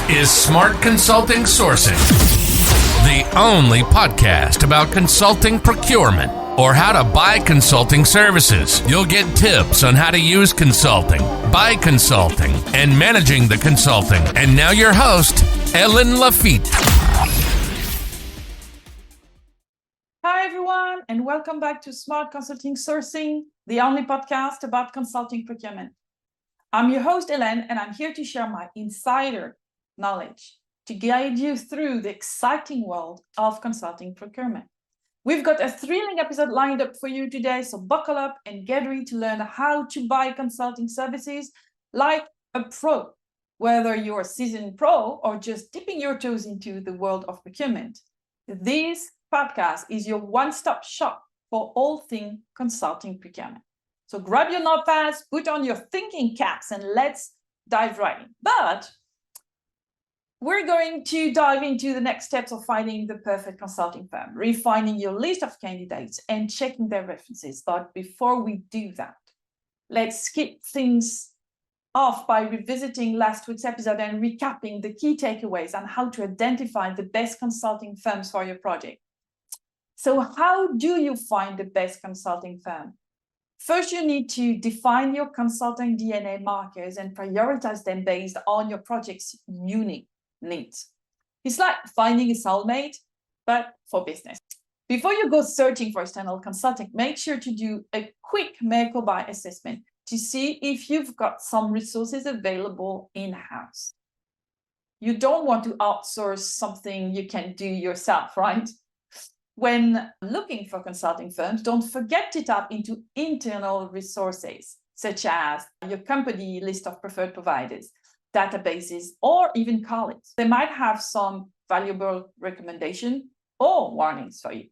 is Smart Consulting Sourcing, the only podcast about consulting procurement or how to buy consulting services. You'll get tips on how to use consulting, buy consulting, and managing the consulting. And now your host, Helene Lafitte. Hi, everyone, and welcome back to Smart Consulting Sourcing, the only podcast about consulting procurement. I'm your host, Helene, and I'm here to share my insider knowledge to guide you through the exciting world of consulting procurement. We've got a thrilling episode lined up for you today, so buckle up and get ready to learn how to buy consulting services like a pro, whether you're a seasoned pro or just dipping your toes into the world of procurement. This podcast is your one-stop shop for all things consulting procurement. So grab your notepads, put on your thinking caps, and let's dive right in. But we're going to dive into the next steps of finding the perfect consulting firm, refining your list of candidates, and checking their references. But before we do that, let's kick things off by revisiting last week's episode and recapping the key takeaways on how to identify the best consulting firms for your project. So how do you find the best consulting firm? First, you need to define your consulting DNA markers and prioritize them based on your project's unique needs. It's like finding a soulmate, but for business. Before you go searching for external consulting, make sure to do a quick make or buy assessment to see if you've got some resources available in-house. You don't want to outsource something you can do yourself, right? When looking for consulting firms, don't forget to tap into internal resources, such as your company list of preferred providers, databases, or even colleagues. They might have some valuable recommendation or warnings for you.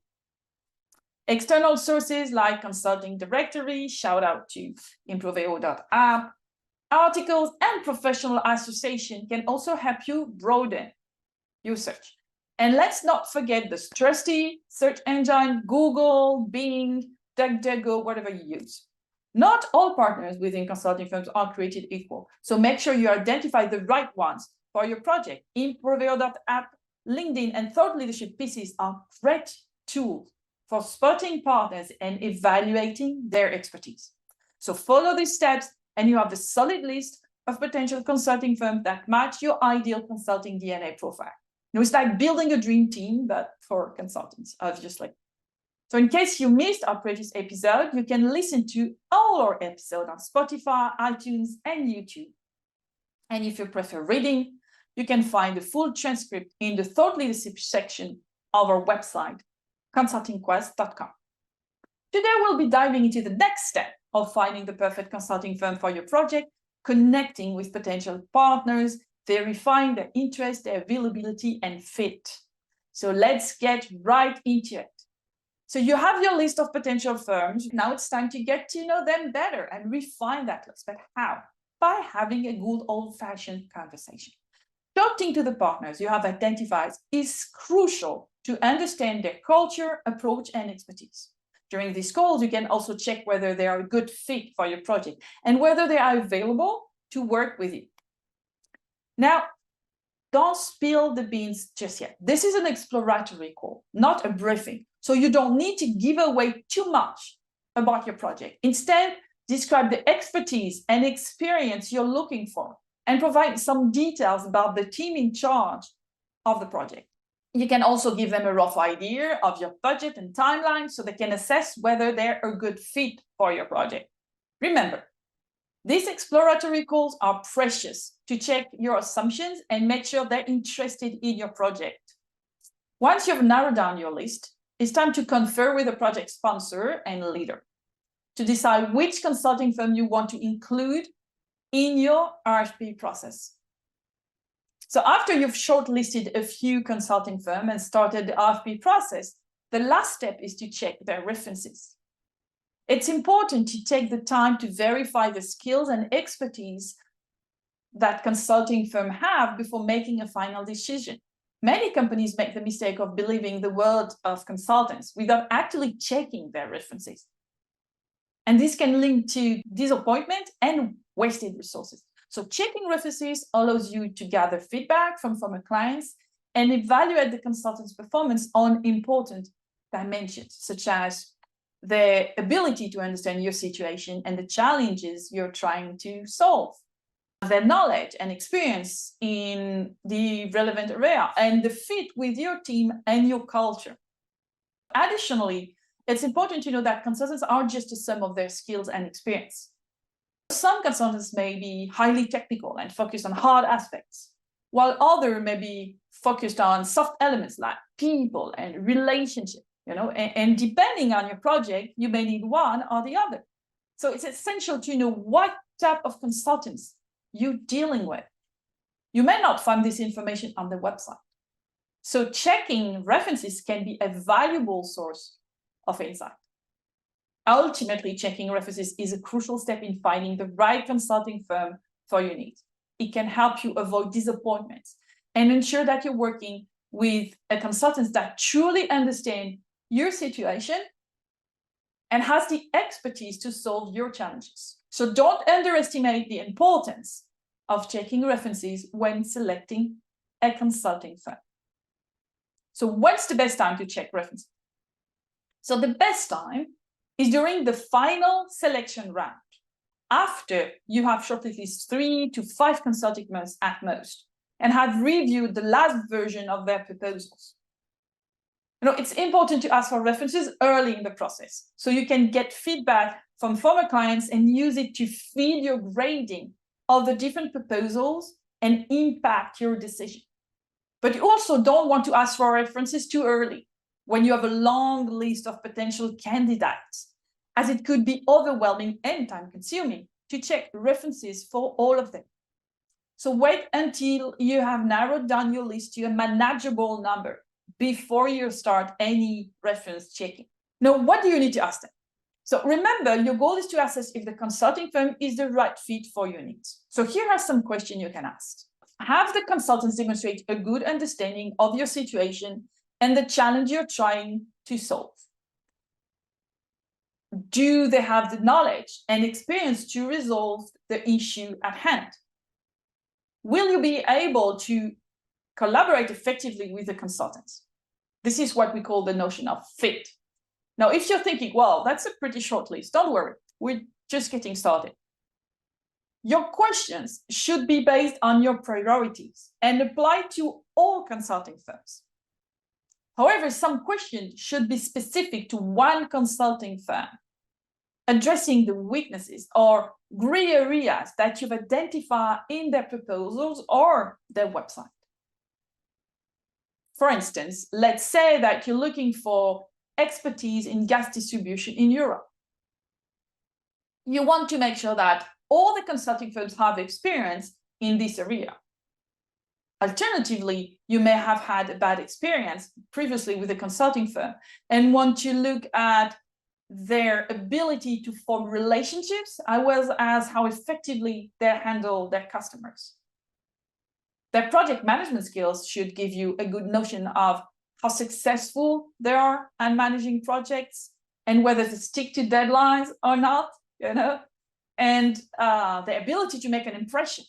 External sources like consulting directory, shout out to improveo.app, articles, and professional association can also help you broaden your search. And let's not forget the trusty search engine, Google, Bing, DuckDuckGo, whatever you use. Not all partners within consulting firms are created equal. So make sure you identify the right ones for your project. Improveo.app, LinkedIn, and thought leadership pieces are great tools for spotting partners and evaluating their expertise. So follow these steps and you have a solid list of potential consulting firms that match your ideal consulting DNA profile. It's like building a dream team, but for consultants, obviously. So in case you missed our previous episode, you can listen to all our episodes on Spotify, iTunes, and YouTube. And if you prefer reading, you can find the full transcript in the thought leadership section of our website, consultingquest.com. Today, we'll be diving into the next step of finding the perfect consulting firm for your project, connecting with potential partners, verifying their interest, their availability, and fit. So let's get right into it. So you have your list of potential firms. Now it's time to get to know them better and refine that list. But how? By having a good old-fashioned conversation. Talking to the partners you have identified is crucial to understand their culture, approach, and expertise. During these calls, you can also check whether they are a good fit for your project and whether they are available to work with you. Now, don't spill the beans just yet. This is an exploratory call, not a briefing. So you don't need to give away too much about your project. Instead, describe the expertise and experience you're looking for and provide some details about the team in charge of the project. You can also give them a rough idea of your budget and timeline so they can assess whether they're a good fit for your project. Remember, these exploratory calls are precious to check your assumptions and make sure they're interested in your project. Once you've narrowed down your list, it's time to confer with the project sponsor and leader to decide which consulting firm you want to include in your RFP process. So after you've shortlisted a few consulting firms and started the RFP process, the last step is to check their references. It's important to take the time to verify the skills and expertise that consulting firms have before making a final decision. Many companies make the mistake of believing the word of consultants without actually checking their references. And this can lead to disappointment and wasted resources. So checking references allows you to gather feedback from former clients and evaluate the consultant's performance on important dimensions, such as their ability to understand your situation and the challenges you're trying to solve, their knowledge and experience in the relevant area, and the fit with your team and your culture. Additionally, it's important to know that consultants aren't just a sum of their skills and experience. Some consultants may be highly technical and focused on hard aspects, while others may be focused on soft elements like people and relationship, and depending on your project, you may need one or the other. So it's essential to know what type of consultants you're dealing with. You may not find this information on the website. So checking references can be a valuable source of insight. Ultimately, checking references is a crucial step in finding the right consulting firm for your needs. It can help you avoid disappointments and ensure that you're working with a consultant that truly understands your situation and has the expertise to solve your challenges. So don't underestimate the importance of checking references when selecting a consulting firm. So what's the best time to check references? So the best time is during the final selection round, after you have shortlisted 3 to 5 consulting firms at most, and have reviewed the last version of their proposals. It's important to ask for references early in the process, so you can get feedback from former clients and use it to feed your grading of the different proposals and impact your decision. But you also don't want to ask for references too early, when you have a long list of potential candidates, as it could be overwhelming and time-consuming to check references for all of them. So wait until you have narrowed down your list to a manageable number before you start any reference checking. Now, what do you need to ask them? So remember, your goal is to assess if the consulting firm is the right fit for your needs. So here are some questions you can ask. Have the consultants demonstrate a good understanding of your situation and the challenge you're trying to solve? Do they have the knowledge and experience to resolve the issue at hand? Will you be able to collaborate effectively with the consultants? This is what we call the notion of fit. Now, if you're thinking, well, that's a pretty short list, don't worry, we're just getting started. Your questions should be based on your priorities and apply to all consulting firms. However, some questions should be specific to one consulting firm, addressing the weaknesses or gray areas that you've identified in their proposals or their website. For instance, let's say that you're looking for expertise in gas distribution in Europe. You want to make sure that all the consulting firms have experience in this area. Alternatively, you may have had a bad experience previously with a consulting firm and want to look at their ability to form relationships as well as how effectively they handle their customers. Their project management skills should give you a good notion of how successful they are at managing projects and whether they stick to deadlines or not, and the ability to make an impression.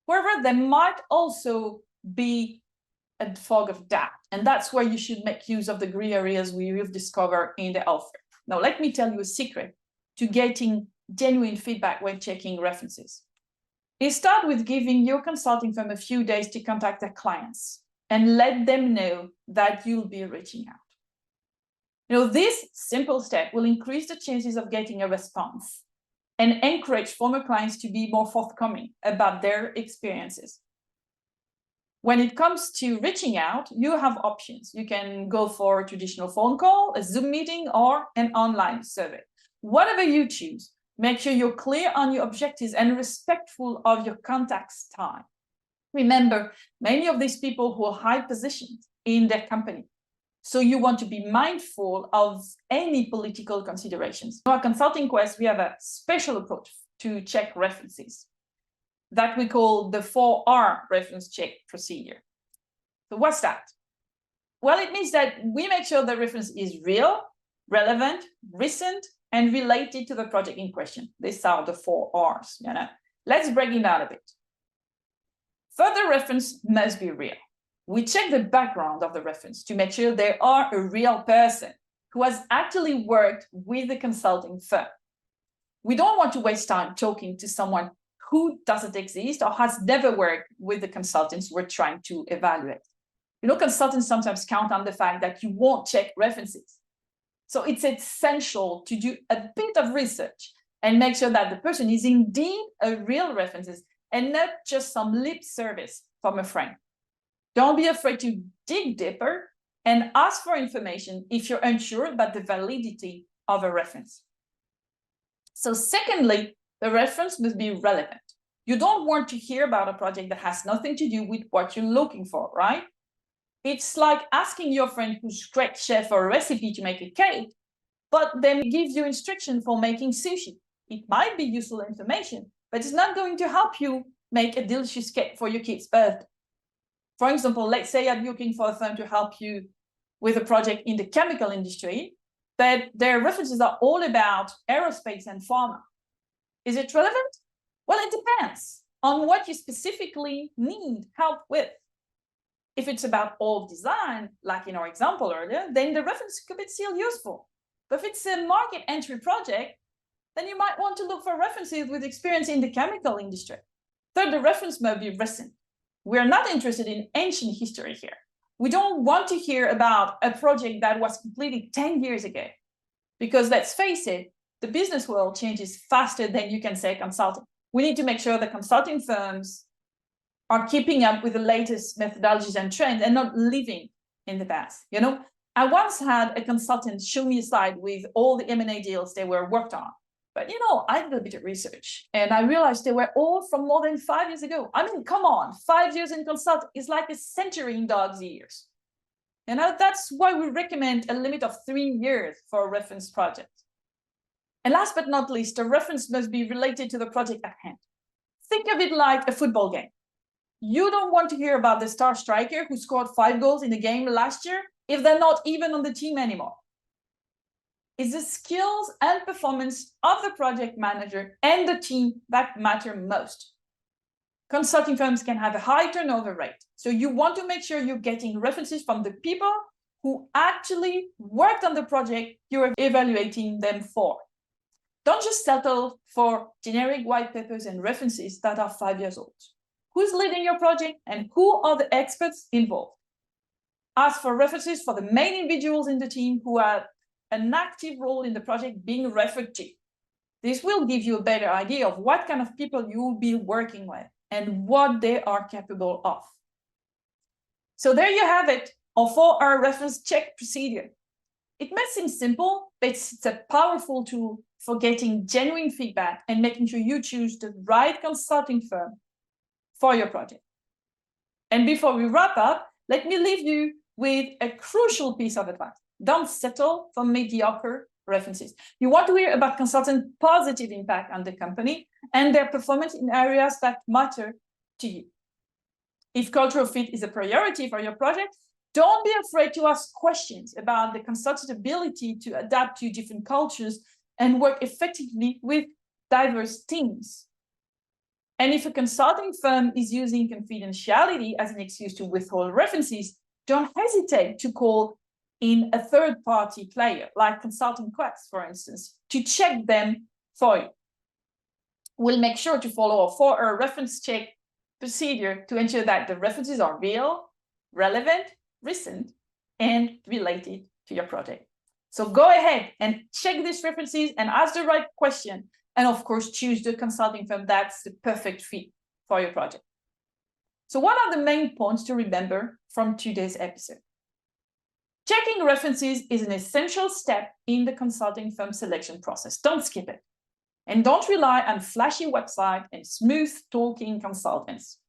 However, there might also be a fog of doubt, and that's where you should make use of the gray areas we've discovered in the offer. Now, let me tell you a secret to getting genuine feedback when checking references. You start with giving your consulting firm a few days to contact their clients and let them know that you'll be reaching out. This simple step will increase the chances of getting a response and encourage former clients to be more forthcoming about their experiences. When it comes to reaching out, you have options. You can go for a traditional phone call, a Zoom meeting, or an online survey. Whatever you choose, make sure you're clear on your objectives and respectful of your contact's time. Remember, many of these people hold high positions in their company, so you want to be mindful of any political considerations. In our Consulting Quest, we have a special approach to check references that we call the 4R reference check procedure. So what's that? Well, it means that we make sure the reference is real, relevant, recent, and related to the project in question. These are the 4 Rs. Let's break it down a bit. Further reference must be real. We check the background of the reference to make sure they are a real person who has actually worked with the consulting firm. We don't want to waste time talking to someone who doesn't exist or has never worked with the consultants we're trying to evaluate. You know, consultants sometimes count on the fact that you won't check references. So it's essential to do a bit of research and make sure that the person is indeed a real reference and not just some lip service from a friend. Don't be afraid to dig deeper and ask for information if you're unsure about the validity of a reference. So secondly, the reference must be relevant. You don't want to hear about a project that has nothing to do with what you're looking for, right? It's like asking your friend who's a great chef for a recipe to make a cake, but then gives you instruction for making sushi. It might be useful information, but it's not going to help you make a delicious cake for your kid's birthday. For example, let's say you're looking for a firm to help you with a project in the chemical industry, but their references are all about aerospace and pharma. Is it relevant? Well, it depends on what you specifically need help with. If it's about old design, like in our example earlier, then the reference could be still useful. But if it's a market entry project, then you might want to look for references with experience in the chemical industry. Third, the reference must be recent. We're not interested in ancient history here. We don't want to hear about a project that was completed 10 years ago. Because let's face it, the business world changes faster than you can say consulting. We need to make sure that consulting firms are keeping up with the latest methodologies and trends and not living in the past. You know, I once had a consultant show me a slide with all the M&A deals they were worked on. But, you know, I did a bit of research and I realized they were all from more than 5 years ago. I mean, come on, 5 years in consulting is like a century in dog's ears. You know, that's why we recommend a limit of 3 years for a reference project. And last but not least, the reference must be related to the project at hand. Think of it like a football game. You don't want to hear about the star striker who scored 5 goals in a game last year if they're not even on the team anymore. It's the skills and performance of the project manager and the team that matter most. Consulting firms can have a high turnover rate, so you want to make sure you're getting references from the people who actually worked on the project you're evaluating them for. Don't just settle for generic white papers and references that are 5 years old. Who's leading your project and who are the experts involved? Ask for references for the main individuals in the team who had an active role in the project being referred to. This will give you a better idea of what kind of people you will be working with and what they are capable of. So there you have it, our 4R reference check procedure. It may seem simple, but it's a powerful tool for getting genuine feedback and making sure you choose the right consulting firm for your project. And before we wrap up, let me leave you with a crucial piece of advice. Don't settle for mediocre references. You want to hear about consultants' positive impact on the company and their performance in areas that matter to you. If cultural fit is a priority for your project, don't be afraid to ask questions about the consultant's ability to adapt to different cultures and work effectively with diverse teams. And if a consulting firm is using confidentiality as an excuse to withhold references, don't hesitate to call in a third-party player, like Consulting Quest, for instance, to check them for you. We'll make sure to follow a 4R reference check procedure to ensure that the references are real, relevant, recent, and related to your project. So go ahead and check these references and ask the right question. And of course, choose the consulting firm that's the perfect fit for your project. So what are the main points to remember from today's episode? Checking references is an essential step in the consulting firm selection process. Don't skip it. And don't rely on flashy websites and smooth-talking consultants.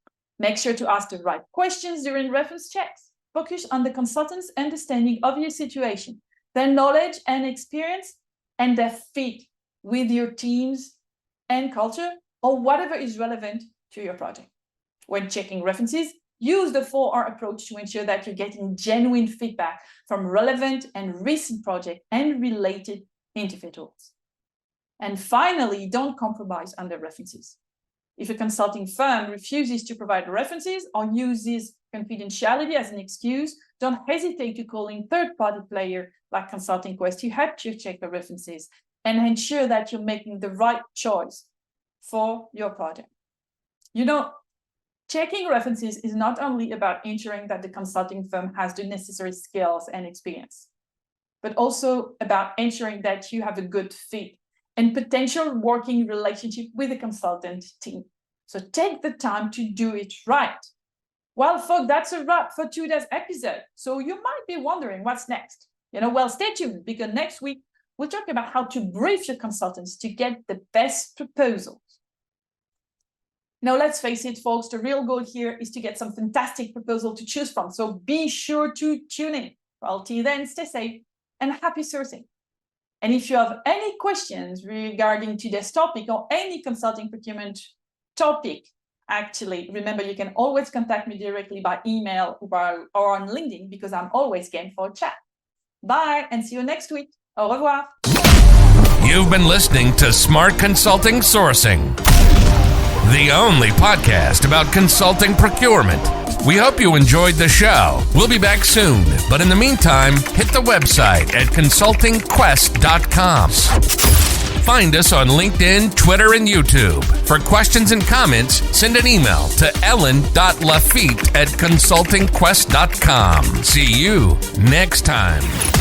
Make sure to ask the right questions during reference checks. Focus on the consultant's understanding of your situation, their knowledge and experience, and their fit with your teams and culture, or whatever is relevant to your project. When checking references, use the 4R approach to ensure that you're getting genuine feedback from relevant and recent projects and related individuals. And finally, don't compromise on the references. If a consulting firm refuses to provide references or uses confidentiality as an excuse, don't hesitate to call in third-party player like Consulting Quest to help you check the references and ensure that you're making the right choice for your project. You know, checking references is not only about ensuring that the consulting firm has the necessary skills and experience, but also about ensuring that you have a good fit and potential working relationship with the consultant team. So take the time to do it right. Well, folks, that's a wrap for today's episode. So you might be wondering what's next. Well, stay tuned, because next week we'll talk about how to brief your consultants to get the best proposals. Now, let's face it, folks, the real goal here is to get some fantastic proposal to choose from. So be sure to tune in. Well, till then, stay safe and happy sourcing. And if you have any questions regarding today's topic or any consulting procurement topic, actually, remember, you can always contact me directly by email or on LinkedIn, because I'm always game for a chat. Bye, and see you next week. Au revoir. You've been listening to Smart Consulting Sourcing, the only podcast about consulting procurement. We hope you enjoyed the show. We'll be back soon, but in the meantime, hit the website at consultingquest.com. Find us on LinkedIn, Twitter, and YouTube. For questions and comments, send an email to ellen.lafitte@consultingquest.com. See you next time.